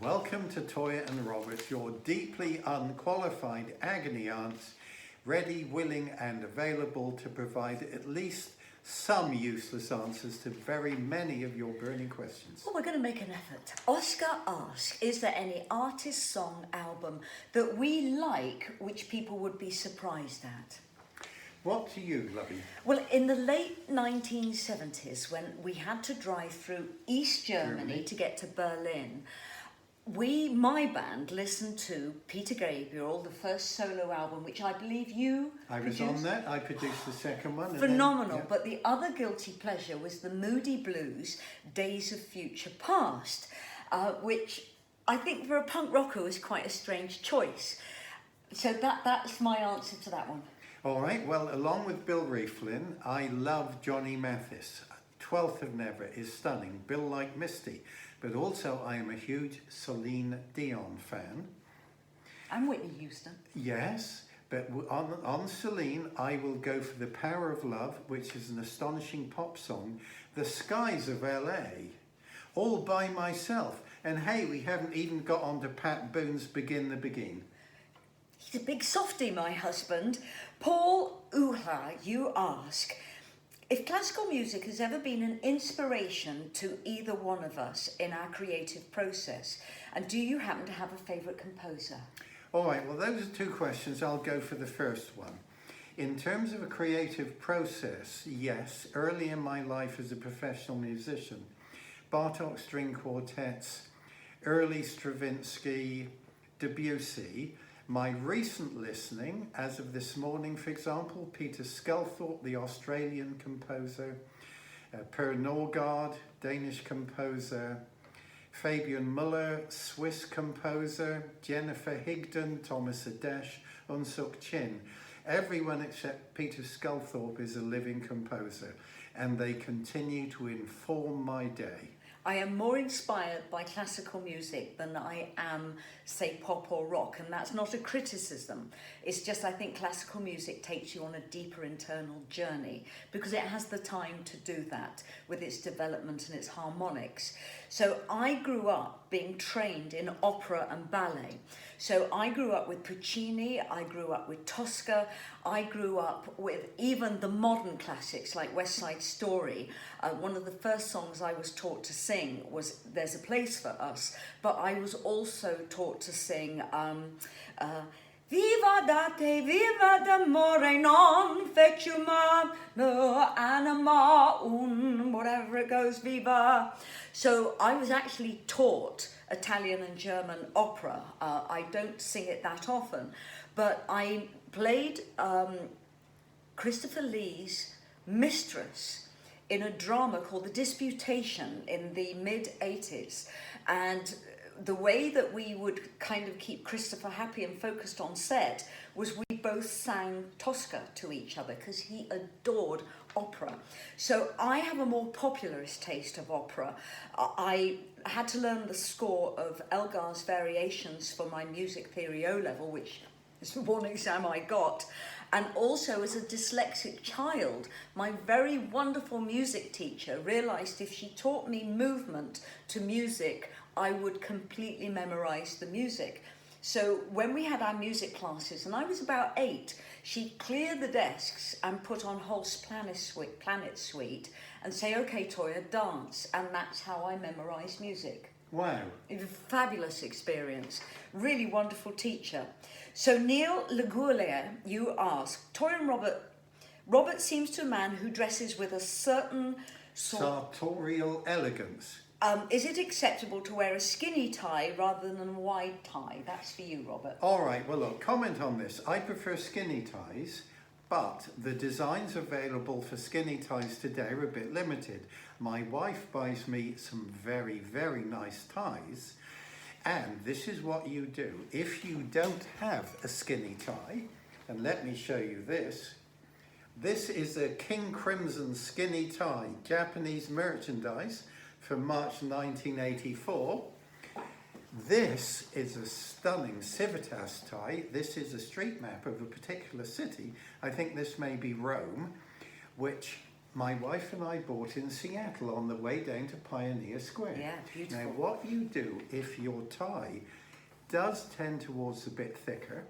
Welcome to Toyah and Robert, your deeply unqualified agony aunts, ready, willing and available to provide at least some useless answers to very many of your burning questions. Well, we're going to make an effort. Oscar asks, is there any artist, song, album that we like which people would be surprised at? What do you, lovey? Well, in the late 1970s, when we had to drive through East Germany to get to Berlin, my band listened to Peter Gabriel, the first solo album, which I believe you I was produced. on that. I produced the second one. Phenomenal. And then, But the other guilty pleasure was the Moody Blues, Days of Future Past, which I think for a punk rocker was quite a strange choice. So that's my answer to that one. All right, well, along with Bill Rieflin, I love Johnny Mathis. 12th of Never is stunning. Bill like Misty. But also I am a huge Celine Dion fan. And Whitney Houston. Yes, but on Celine, I will go for The Power of Love, which is an astonishing pop song. The Skies of LA, All by Myself. And hey, we haven't even got on to Pat Boone's Begin the Begin. He's a big softie, my husband. Paul Uha, you ask, if classical music has ever been an inspiration to either one of us in our creative process, and do you happen to have a favourite composer? All right, well, those are two questions. I'll go for the first one. In terms of a creative process, yes, early in my life as a professional musician, Bartok string quartets, early Stravinsky, Debussy. My recent listening, as of this morning, for example, Peter Sculthorpe, the Australian composer, Per Norgard, Danish composer, Fabian Muller, Swiss composer, Jennifer Higdon, Thomas Adesh, Unsuk Chin. Everyone except Peter Sculthorpe is a living composer, and they continue to inform my day. I am more inspired by classical music than I am, say, pop or rock, and that's not a criticism. It's just I think classical music takes you on a deeper internal journey because it has the time to do that with its development and its harmonics. So I grew up being trained in opera and ballet. So I grew up with Puccini, I grew up with Tosca, I grew up with even the modern classics like West Side Story. One of the first songs I was taught to sing was There's a Place for Us, but I was also taught to sing Viva date, viva d'amore, non fecuma, no anima un, whatever it goes, viva. So I was actually taught Italian and German opera. I don't sing it that often, but I played Christopher Lee's Mistress in a drama called The Disputation in the mid-80s. And the way that we would kind of keep Christopher happy and focused on set was we both sang Tosca to each other because he adored opera. So I have a more popularist taste of opera. I had to learn the score of Elgar's Variations for my music theory O-level, which is the one exam I got. And also as a dyslexic child, my very wonderful music teacher realised if she taught me movement to music, I would completely memorise the music. So when we had our music classes, and I was about 8, she'd clear the desks and put on Holst's Planet Suite and say, okay, Toyah, dance. And that's how I memorised music. Wow. It was a fabulous experience. Really wonderful teacher. So Neil Legoulier, you ask, Toyah and Robert seems to a man who dresses with a certain Sartorial elegance. Is it acceptable to wear a skinny tie rather than a wide tie? That's for you, Robert. All right, well, look, comment on this. I prefer skinny ties, but the designs available for skinny ties today are a bit limited. My wife buys me some very, very nice ties, and this is what you do. If you don't have a skinny tie, and let me show you this. This is a King Crimson skinny tie, Japanese merchandise, from March 1984. This is a stunning Civitas tie. This is a street map of a particular city. I think this may be Rome, which my wife and I bought in Seattle on the way down to Pioneer Square. Yeah, beautiful. Now, what you do if your tie does tend towards a bit thicker,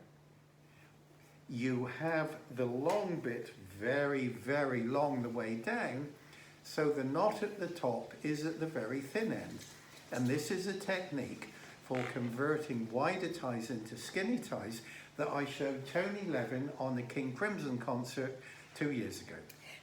you have the long bit very, very long the way down, so the knot at the top is at the very thin end. And this is a technique for converting wider ties into skinny ties that I showed Tony Levin on the King Crimson concert 2 years ago.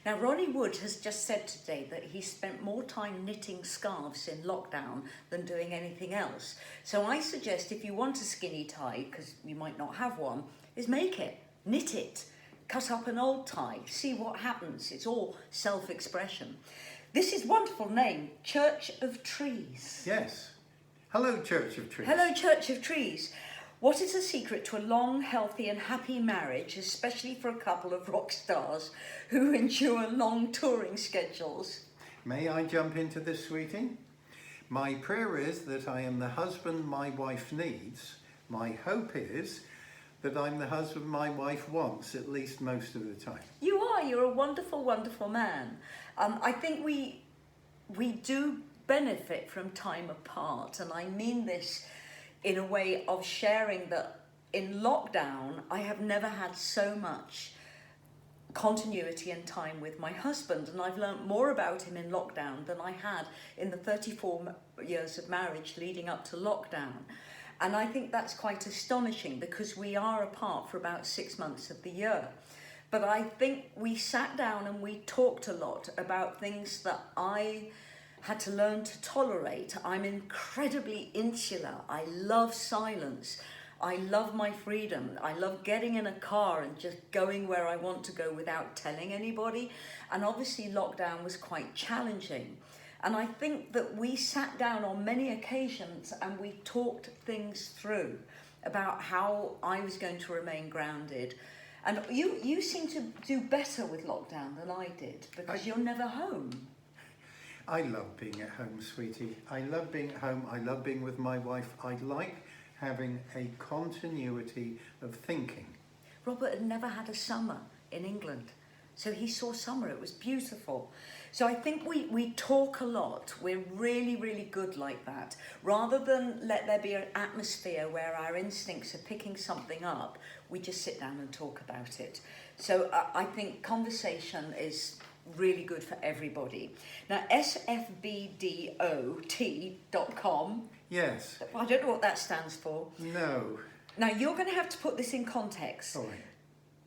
Now, Ronnie Wood has just said today that he spent more time knitting scarves in lockdown than doing anything else. So I suggest if you want a skinny tie, because you might not have one, is make it, knit it, cut up an old tie, see what happens. It's all self-expression. This is wonderful name, Church of Trees. Yes. Hello, Church of Trees. Hello, Church of Trees. What is the secret to a long, healthy and happy marriage, especially for a couple of rock stars who endure long touring schedules? May I jump into this, sweetie? My prayer is that I am the husband my wife needs. My hope is that I'm the husband my wife wants, at least most of the time. You are. You're a wonderful, wonderful man. I think we do benefit from time apart, and I mean this in a way of sharing that in lockdown, I have never had so much continuity and time with my husband, and I've learnt more about him in lockdown than I had in the 34 years of marriage leading up to lockdown. And I think that's quite astonishing because we are apart for about 6 months of the year. But I think we sat down and we talked a lot about things that I had to learn to tolerate. I'm incredibly insular. I love silence. I love my freedom. I love getting in a car and just going where I want to go without telling anybody. And obviously lockdown was quite challenging. And I think that we sat down on many occasions and we talked things through about how I was going to remain grounded. And you seem to do better with lockdown than I did because you're never home. I love being at home, sweetie. I love being at home. I love being with my wife. I like having a continuity of thinking. Robert had never had a summer in England, so he saw summer. It was beautiful. So I think we talk a lot. We're really, really good like that. Rather than let there be an atmosphere where our instincts are picking something up, we just sit down and talk about it. So I think conversation is really good for everybody. Now, sfbdot.com. Yes. I don't know what that stands for. No. Now, you're going to have to put this in context. All right.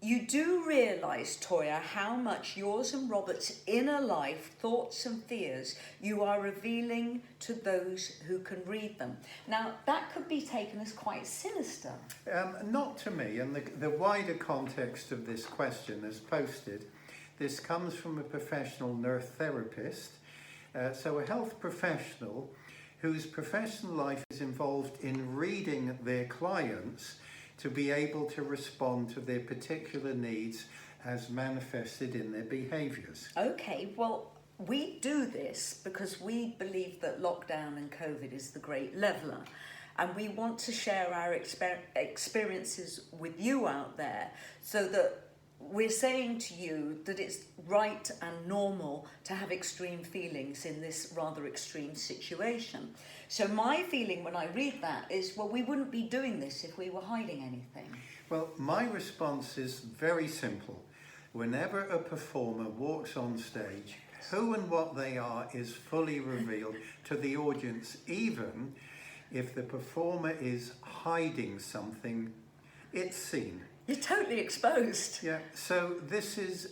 You do realise, Toyah, how much yours and Robert's inner life, thoughts and fears you are revealing to those who can read them. Now, that could be taken as quite sinister. Not to me. And the wider context of this question as posted, this comes from a professional nurse therapist, so a health professional whose professional life is involved in reading their clients to be able to respond to their particular needs as manifested in their behaviours. Okay, well, we do this because we believe that lockdown and COVID is the great leveller, and we want to share our experiences with you out there so that we're saying to you that it's right and normal to have extreme feelings in this rather extreme situation. So my feeling when I read that is, well, we wouldn't be doing this if we were hiding anything. Well, my response is very simple. Whenever a performer walks on stage, who and what they are is fully revealed to the audience, even if the performer is hiding something, it's seen. You're totally exposed. Yeah, so this is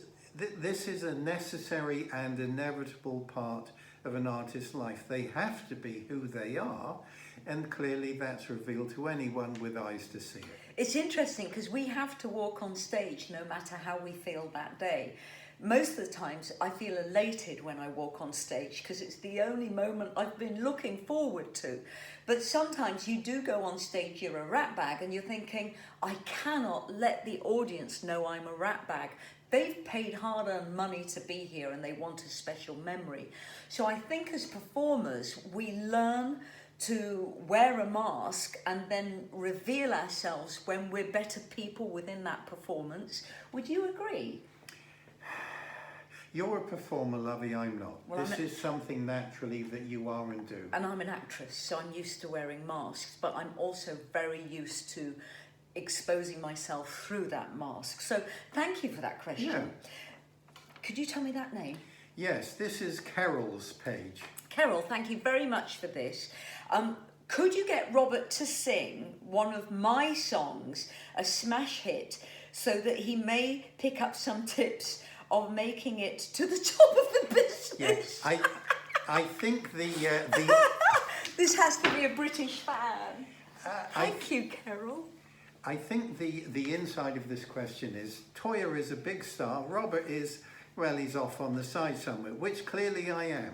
a necessary and inevitable part of an artist's life. They have to be who they are, and clearly that's revealed to anyone with eyes to see it. It's interesting because we have to walk on stage no matter how we feel that day. Most of the times I feel elated when I walk on stage because it's the only moment I've been looking forward to. But sometimes you do go on stage, you're a rat bag, and you're thinking, I cannot let the audience know I'm a rat bag. They've paid hard-earned money to be here and they want a special memory. So I think as performers, we learn to wear a mask and then reveal ourselves when we're better people within that performance. Would you agree? You're a performer, Lovey, I'm not. Well, this is something naturally that you are and do. And I'm an actress, so I'm used to wearing masks, but I'm also very used to exposing myself through that mask. So thank you for that question. Yeah. Could you tell me that name? Yes, this is Carol's page. Carol, thank you very much for this. Could you get Robert to sing one of my songs, a smash hit, so that he may pick up some tips of making it to the top of the business? Yes, I think the This has to be a British fan. Thank you, Carol. I think the inside of this question is, Toyah is a big star, Robert is, well, he's off on the side somewhere, which clearly I am.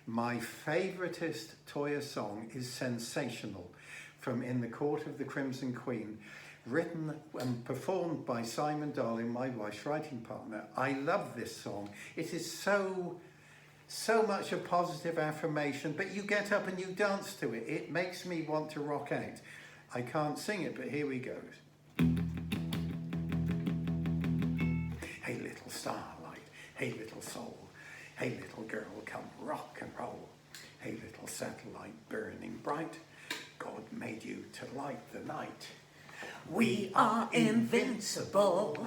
My favouriteest Toyah song is Sensational, from In the Court of the Crimson Queen, written and performed by Simon Darling, my wife's writing partner. I love this song. It is so much a positive affirmation, but you get up and you dance to it. It makes me want to rock out. I can't sing it, but here we go. Hey little starlight, hey little soul, hey little girl, come rock and roll. Hey little satellite burning bright, God made you to light the night. We are invincible.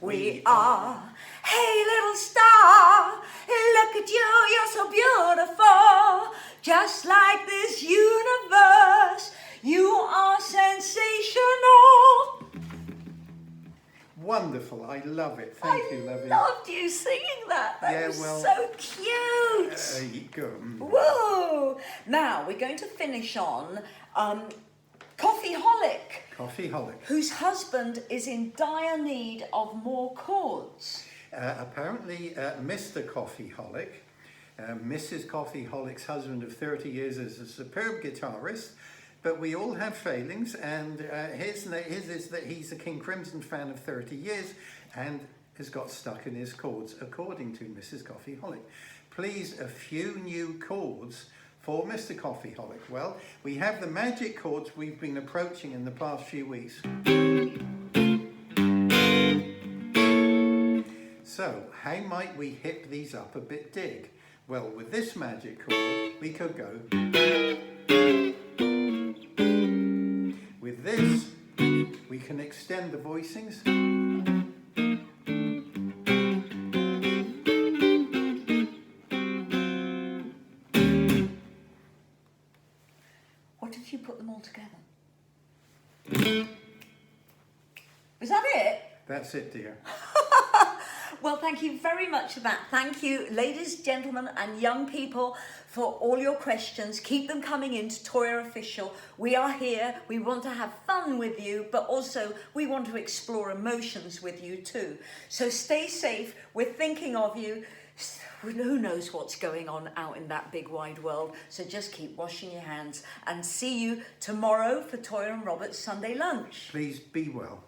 We are. Hey little star, look at you, you're so beautiful. Just like this universe, you are sensational. Wonderful, I love it. Thank you, Lovey. I loved you singing that. That was so cute. Good. Whoa! Now we're going to finish on Coffeeholic. Coffeeholic. Whose husband is in dire need of more chords. Apparently, Mr. Coffeeholic, Mrs. Coffeeholic's husband of 30 years, is a superb guitarist, but we all have failings, and his is that he's a King Crimson fan of 30 years and has got stuck in his chords, according to Mrs. Coffeeholic. Please, a few new chords for Mr. Coffeeholic. Well, we have the magic chords we've been approaching in the past few weeks. So, how might we hip these up a bit, Dig? Well, with this magic chord, we could go. With this, we can extend the voicings. What if you put them all together? Is that it? That's it, dear. Well, thank you very much for that. Thank you, ladies, gentlemen, and young people, for all your questions. Keep them coming in to Toyah Official. We are here. We want to have fun with you, but also we want to explore emotions with you too. So stay safe. We're thinking of you. Who knows what's going on out in that big wide world? So just keep washing your hands, and see you tomorrow for Toyah and Robert's Sunday lunch. Please be well.